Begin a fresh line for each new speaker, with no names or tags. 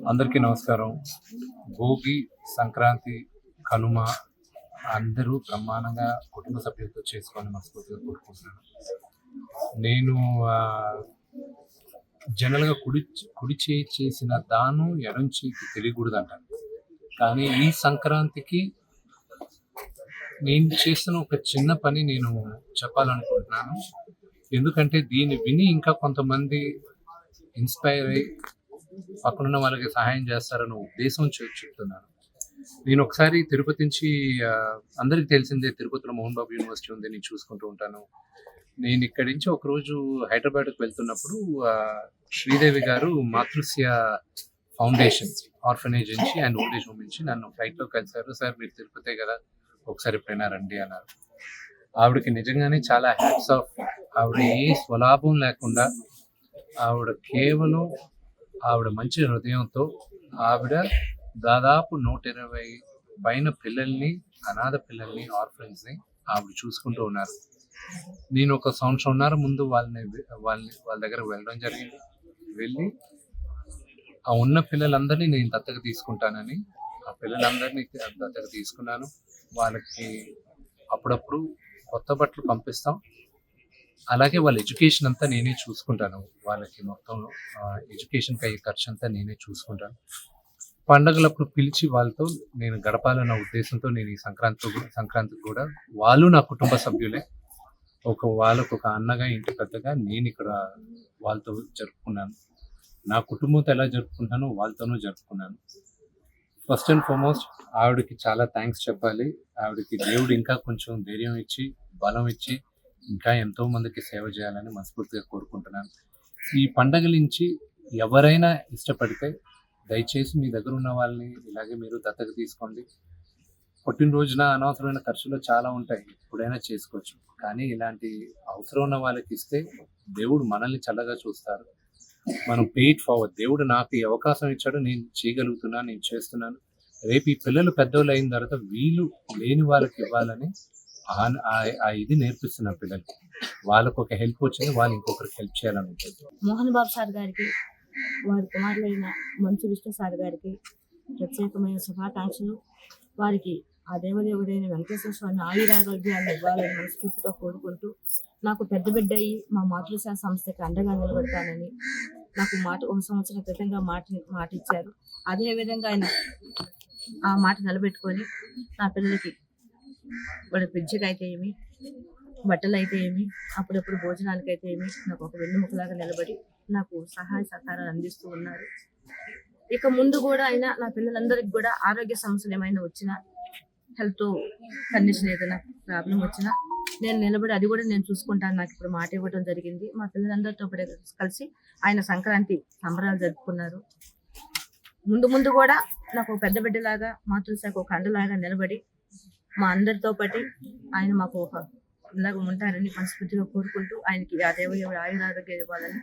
అందరికీ నమస్కారం. భోగి, సంక్రాంతి, కనుమ అందరూ బ్రహ్మాండంగా కుటుంబ సభ్యులతో చేసుకొని మనస్ఫూర్తిగా కోరుకుంటున్నాను. నేను జనరల్‌గా కుడి చేయి చేసిన దానం ఎడం చేయికి తెలియకూడదంటారు. కానీ ఈ సంక్రాంతికి నేను చేస్తున్న ఒక చిన్న పని నేను చెప్పాలనుకుంటున్నాను. ఎందుకంటే దీన్ని విని ఇంకా కొంతమంది ఇన్‌స్పైర్ అయ్యి పక్కనున్న వాళ్ళకి సహాయం చేస్తారన్న ఉద్దేశం చెప్తున్నాను. నేను ఒకసారి తిరుపతి నుంచి అందరికి తెలిసిందే తిరుపతిలో మోహన్ బాబు యూనివర్సిటీ ఉంది. నేను చూసుకుంటూ ఉంటాను. నేను ఇక్కడి నుంచి ఒకరోజు హైదరాబాద్‌కి వెళ్తున్నప్పుడు శ్రీదేవి గారు మాతృశ్య ఫౌండేషన్ ఆర్ఫనేజ్ నుంచి అండ్ ఓల్డ్ ఏజ్ హోమ్ నుంచి నన్ను ఫ్లైట్‌లో కలిసారు. సార్ మీరు తిరుపతే కదా, ఒకసారి ఎప్పుడైనా రండి అన్నారు. ఆవిడకి నిజంగానే చాలా హ్యాట్స్ ఆఫ్. ఆవిడ ఏ స్వలాభం లేకుండా ఆవిడ కేవలం ఆవిడ మంచి హృదయంతో ఆవిడ దాదాపు 120 పైన పిల్లల్ని, అనాథ పిల్లల్ని, ఆర్ఫన్స్ ఆవిడ చూసుకుంటూ ఉన్నారు. నేను ఒక సంవత్సరంన్నర ముందు వాళ్ళ దగ్గర వెళ్ళడం జరిగింది. వెళ్ళి ఆ ఉన్న పిల్లలందరినీ నేను దత్తత తీసుకుంటానని ఆ పిల్లలందరినీ దత్తత తీసుకున్నాను. వాళ్ళకి అప్పుడప్పుడు కొత్త బట్టలు పంపిస్తాం. అలాగే వాళ్ళ ఎడ్యుకేషన్ అంతా నేనే చూసుకుంటాను. వాళ్ళకి మొత్తం ఎడ్యుకేషన్‌కి అయ్యే ఖర్చంతా నేనే చూసుకుంటాను. పండగలప్పుడు పిలిచి వాళ్ళతో నేను గడపాలన్న ఉద్దేశంతో నేను ఈ సంక్రాంతికి కూడా వాళ్ళు నా కుటుంబ సభ్యులే. వాళ్ళకు ఒక అన్నగా, ఇంటి పెద్దగా నేనిక్కడ వాళ్ళతో జరుపుకున్నాను. నా కుటుంబంతో ఎలా జరుపుకుంటానో వాళ్ళతోనూ జరుపుకున్నాను. ఫస్ట్ అండ్ ఫార్మోస్ట్ ఆవిడకి చాలా థ్యాంక్స్ చెప్పాలి. ఆవిడకి దేవుడు ఇంకా కొంచెం ధైర్యం ఇచ్చి, బలం ఇచ్చి ఇంకా ఎంతో మందికి సేవ చేయాలని మనస్ఫూర్తిగా కోరుకుంటున్నాను. ఈ పండగల నుంచి ఎవరైనా ఇష్టపడితే దయచేసి మీ దగ్గర ఉన్న వాళ్ళని ఇలాగే మీరు దత్తత తీసుకోండి. పుట్టినరోజున అనవసరమైన ఖర్చులు చాలా ఉంటాయి, ఎప్పుడైనా చేసుకోవచ్చు. కానీ ఇలాంటి అవసరం ఉన్న వాళ్ళకి ఇస్తే దేవుడు మనల్ని చల్లగా చూస్తారు. మనం పే ఇట్ ఫార్వర్డ్. దేవుడు నాకు ఈ అవకాశం ఇచ్చాడు, నేను చేయగలుగుతున్నాను, నేను చేస్తున్నాను. రేపు ఈ పిల్లలు పెద్దోళ్ళు అయిన తర్వాత వీళ్ళు లేని వాళ్ళకి ఇవ్వాలని ఇది నేర్పిస్తున్న పిల్లలకి. వాళ్ళకు ఒక హెల్ప్ వచ్చింది, వాళ్ళు ఇంకొకరికి హెల్ప్ చేయాలని ఉంటుంది.
మోహన్ బాబు సార్ గారికి, వారి కుమారులైన మంచు విష్ణు సార్ గారికి ప్రత్యేకమైన శుభాకాంక్షలు. వారికి ఆ దేవదేవుడైన వెంకటేశ్వర స్వామి ఆయురారోగ్యాన్ని ఇవ్వాలని మనస్ఫూర్తిగా కోరుకుంటూ, నాకు పెద్ద బిడ్డ అయ్యి మా మాతృసేవ సంస్థకి అండగా నిలబడతానని నాకు ఒక సంవత్సరం క్రితంగా మాట ఇచ్చారు. అదేవిధంగా ఆయన ఆ మాట నిలబెట్టుకొని నా పిల్లలకి వాళ్ళ విద్యకు అయితే ఏమి, బట్టలు అయితే ఏమి, అప్పుడప్పుడు భోజనానికి అయితే ఏమి నాకు ఒక వెన్నుముకలాగా నిలబడి నాకు సహాయ సహకారాలు అందిస్తూ ఉన్నారు. ఇక ముందు కూడా అయినా నా పిల్లలందరికీ కూడా ఆరోగ్య సమస్యలు ఏమైనా వచ్చినా, హెల్త్ కండిషన్ ఏదైనా ప్రాబ్లం వచ్చినా నేను నిలబడి అది కూడా నేను చూసుకుంటాను. నాకు ఇప్పుడు మాట ఇవ్వడం జరిగింది. మా పిల్లలందరితో కలిసి ఆయన సంక్రాంతి సంబరాలు జరుపుకున్నారు. ముందు కూడా నాకు ఒక పెద్ద బిడ్డలాగా, మాతృశాఖ ఒక అండలాగా నిలబడి మా అందరితో పాటు ఆయన మాకు ఒక ఇలాగ ఉంటారని మనస్ఫూర్తిగా కోరుకుంటూ ఆయనకి ఆ దేవుడు ఆయురారోగ్యం ఇవ్వాలని